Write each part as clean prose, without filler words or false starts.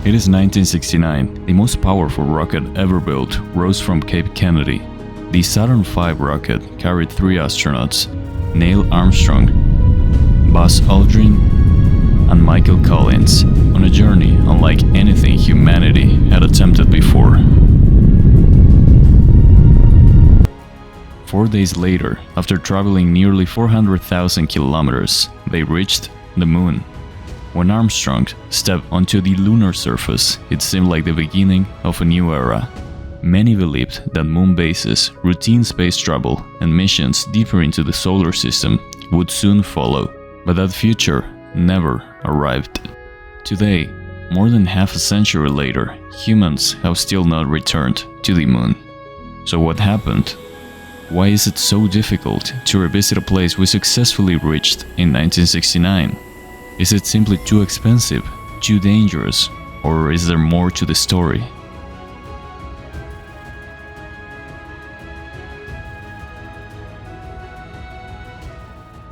It is 1969. The most powerful rocket ever built rose from Cape Kennedy. The Saturn V rocket carried 3 astronauts: Neil Armstrong, Buzz Aldrin, and Michael Collins, on a journey unlike anything humanity had attempted before. 4 days later, after traveling nearly 400,000 kilometers, they reached the moon. When Armstrong stepped onto the lunar surface, it seemed like the beginning of a new era. Many believed that moon bases, routine space travel, and missions deeper into the solar system would soon follow, but that future never arrived. Today, more than half a century later, humans have still not returned to the moon. So what happened? Why is it so difficult to revisit a place we successfully reached in 1969? Is it simply too expensive, too dangerous, or is there more to the story?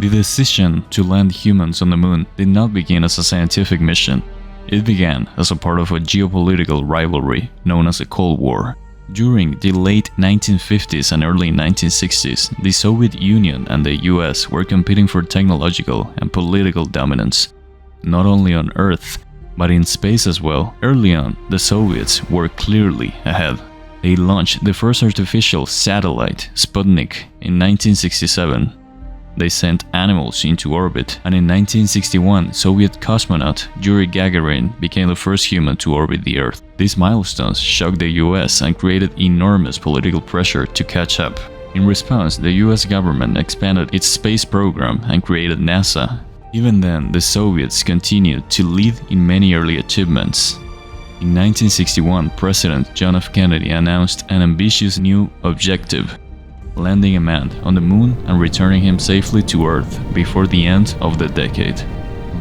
The decision to land humans on the moon did not begin as a scientific mission. It began as a part of a geopolitical rivalry known as the Cold War. During the late 1950s and early 1960s, the Soviet Union and the US were competing for technological and political dominance, not only on Earth, but in space as well. Early on, the Soviets were clearly ahead. They launched the first artificial satellite, Sputnik, in 1967. They sent animals into orbit, and in 1961, Soviet cosmonaut Yuri Gagarin became the first human to orbit the Earth. These milestones shocked the US and created enormous political pressure to catch up. In response, the US government expanded its space program and created NASA. Even then, the Soviets continued to lead in many early achievements. In 1961, President John F. Kennedy announced an ambitious new objective: landing a man on the moon and returning him safely to Earth before the end of the decade.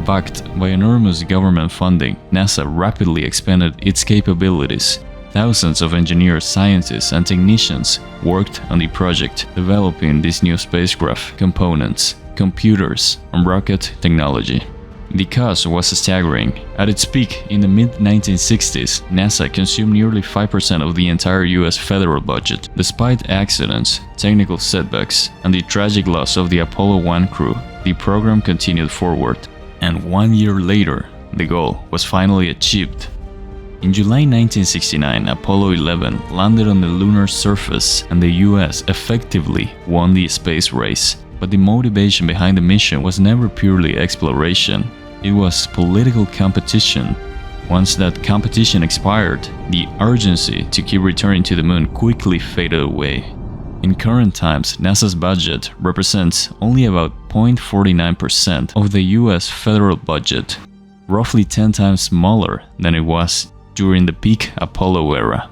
Backed by enormous government funding, NASA rapidly expanded its capabilities. Thousands of engineers, scientists, and technicians worked on the project, developing these new spacecraft components, computers, and rocket technology. The cost was staggering. At its peak in the mid-1960s, NASA consumed nearly 5% of the entire US federal budget. Despite accidents, technical setbacks, and the tragic loss of the Apollo 1 crew, the program continued forward. And 1 year later, the goal was finally achieved. In July 1969, Apollo 11 landed on the lunar surface, and the US effectively won the space race. But the motivation behind the mission was never purely exploration. It was political competition. Once that competition expired, the urgency to keep returning to the moon quickly faded away. In current times, NASA's budget represents only about 0.49% of the US federal budget, roughly 10 times smaller than it was during the peak Apollo era.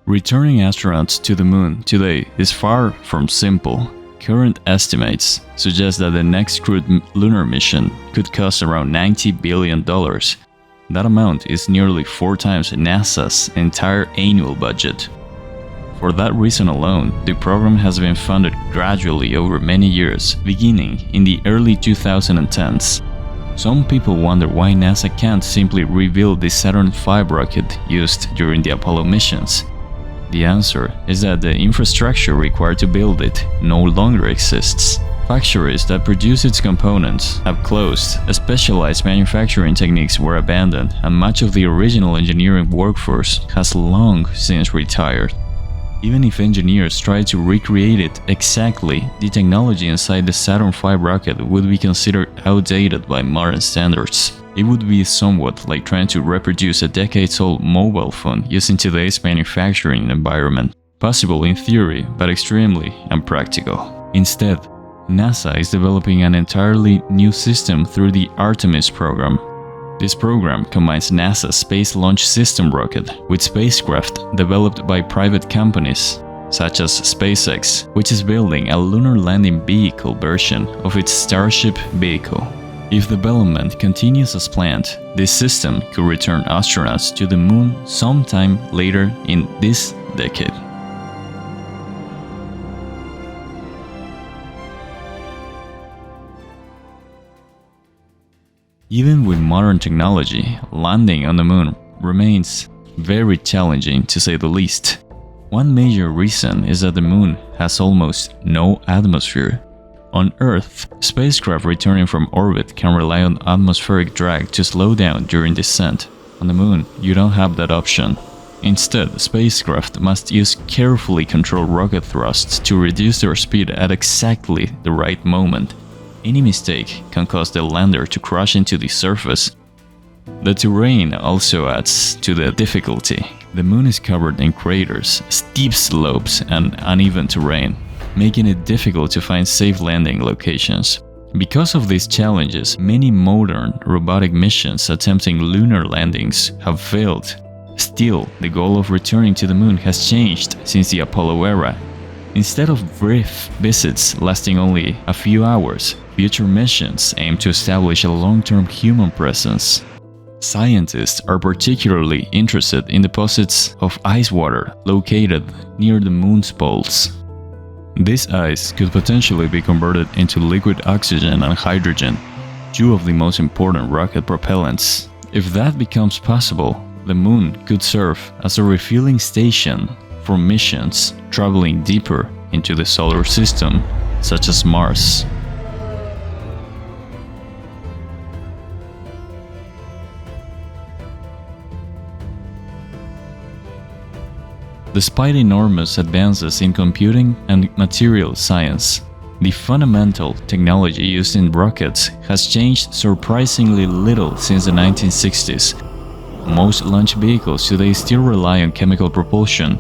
Returning astronauts to the moon today is far from simple. Current estimates suggest that the next crewed lunar mission could cost around $90 billion. That amount is nearly 4 times NASA's entire annual budget. For that reason alone, the program has been funded gradually over many years, beginning in the early 2010s. Some people wonder why NASA can't simply rebuild the Saturn V rocket used during the Apollo missions. The answer is that the infrastructure required to build it no longer exists. Factories that produce its components have closed, specialized manufacturing techniques were abandoned, and much of the original engineering workforce has long since retired. Even if engineers try to recreate it exactly, the technology inside the Saturn V rocket would be considered outdated by modern standards. It would be somewhat like trying to reproduce a decades-old mobile phone using today's manufacturing environment. Possible in theory, but extremely impractical. Instead, NASA is developing an entirely new system through the Artemis program. This program combines NASA's Space Launch System rocket with spacecraft developed by private companies, such as SpaceX, which is building a lunar landing vehicle version of its Starship vehicle. If development continues as planned, this system could return astronauts to the moon sometime later in this decade. Even with modern technology, landing on the moon remains very challenging to say the least. One major reason is that the moon has almost no atmosphere. On Earth, spacecraft returning from orbit can rely on atmospheric drag to slow down during descent. On the moon, you don't have that option. Instead, spacecraft must use carefully controlled rocket thrusts to reduce their speed at exactly the right moment. Any mistake can cause the lander to crash into the surface. The terrain also adds to the difficulty. The moon is covered in craters, steep slopes, and uneven terrain, making it difficult to find safe landing locations. Because of these challenges, many modern robotic missions attempting lunar landings have failed. Still, the goal of returning to the moon has changed since the Apollo era. Instead of brief visits lasting only a few hours, future missions aim to establish a long-term human presence. Scientists are particularly interested in deposits of ice water located near the moon's poles. This ice could potentially be converted into liquid oxygen and hydrogen, two of the most important rocket propellants. If that becomes possible, the moon could serve as a refueling station for missions traveling deeper into the solar system, such as Mars. Despite enormous advances in computing and material science, the fundamental technology used in rockets has changed surprisingly little since the 1960s. Most launch vehicles today still rely on chemical propulsion,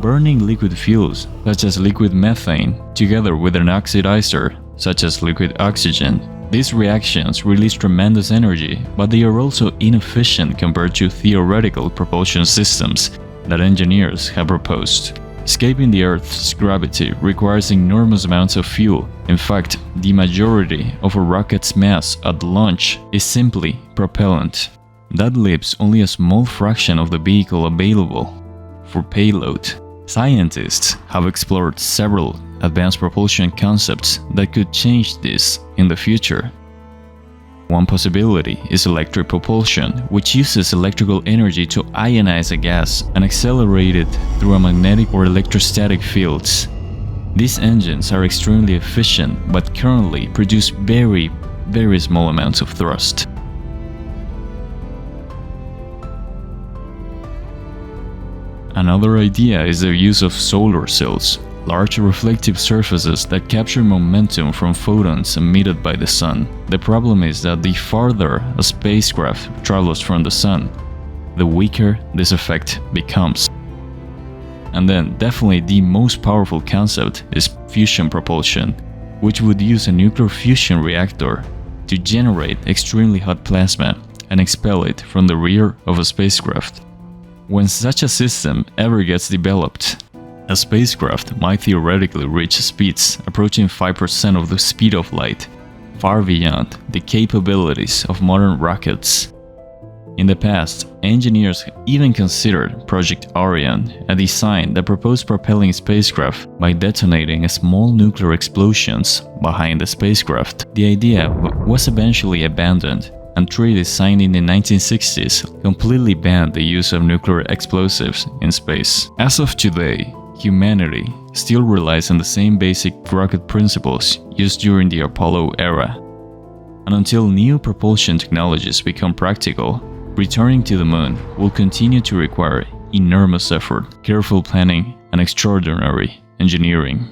burning liquid fuels such as liquid methane together with an oxidizer such as liquid oxygen. These reactions release tremendous energy, but they are also inefficient compared to theoretical propulsion systems that engineers have proposed. Escaping the Earth's gravity requires enormous amounts of fuel. In fact, the majority of a rocket's mass at launch is simply propellant. That leaves only a small fraction of the vehicle available for payload. Scientists have explored several advanced propulsion concepts that could change this in the future. One possibility is electric propulsion, which uses electrical energy to ionize a gas and accelerate it through a magnetic or electrostatic fields. These engines are extremely efficient but currently produce very small amounts of thrust. Another idea is the use of solar cells, large reflective surfaces that capture momentum from photons emitted by the sun. The problem is that the farther a spacecraft travels from the sun, the weaker this effect becomes. And then definitely the most powerful concept is fusion propulsion, which would use a nuclear fusion reactor to generate extremely hot plasma and expel it from the rear of a spacecraft. When such a system ever gets developed, a spacecraft might theoretically reach speeds approaching 5% of the speed of light, far beyond the capabilities of modern rockets. In the past, engineers even considered Project Orion, a design that proposed propelling spacecraft by detonating small nuclear explosions behind the spacecraft. The idea was eventually abandoned, and treaties signed in the 1960s completely banned the use of nuclear explosives in space. As of today, humanity still relies on the same basic rocket principles used during the Apollo era. And until new propulsion technologies become practical, returning to the moon will continue to require enormous effort, careful planning, and extraordinary engineering.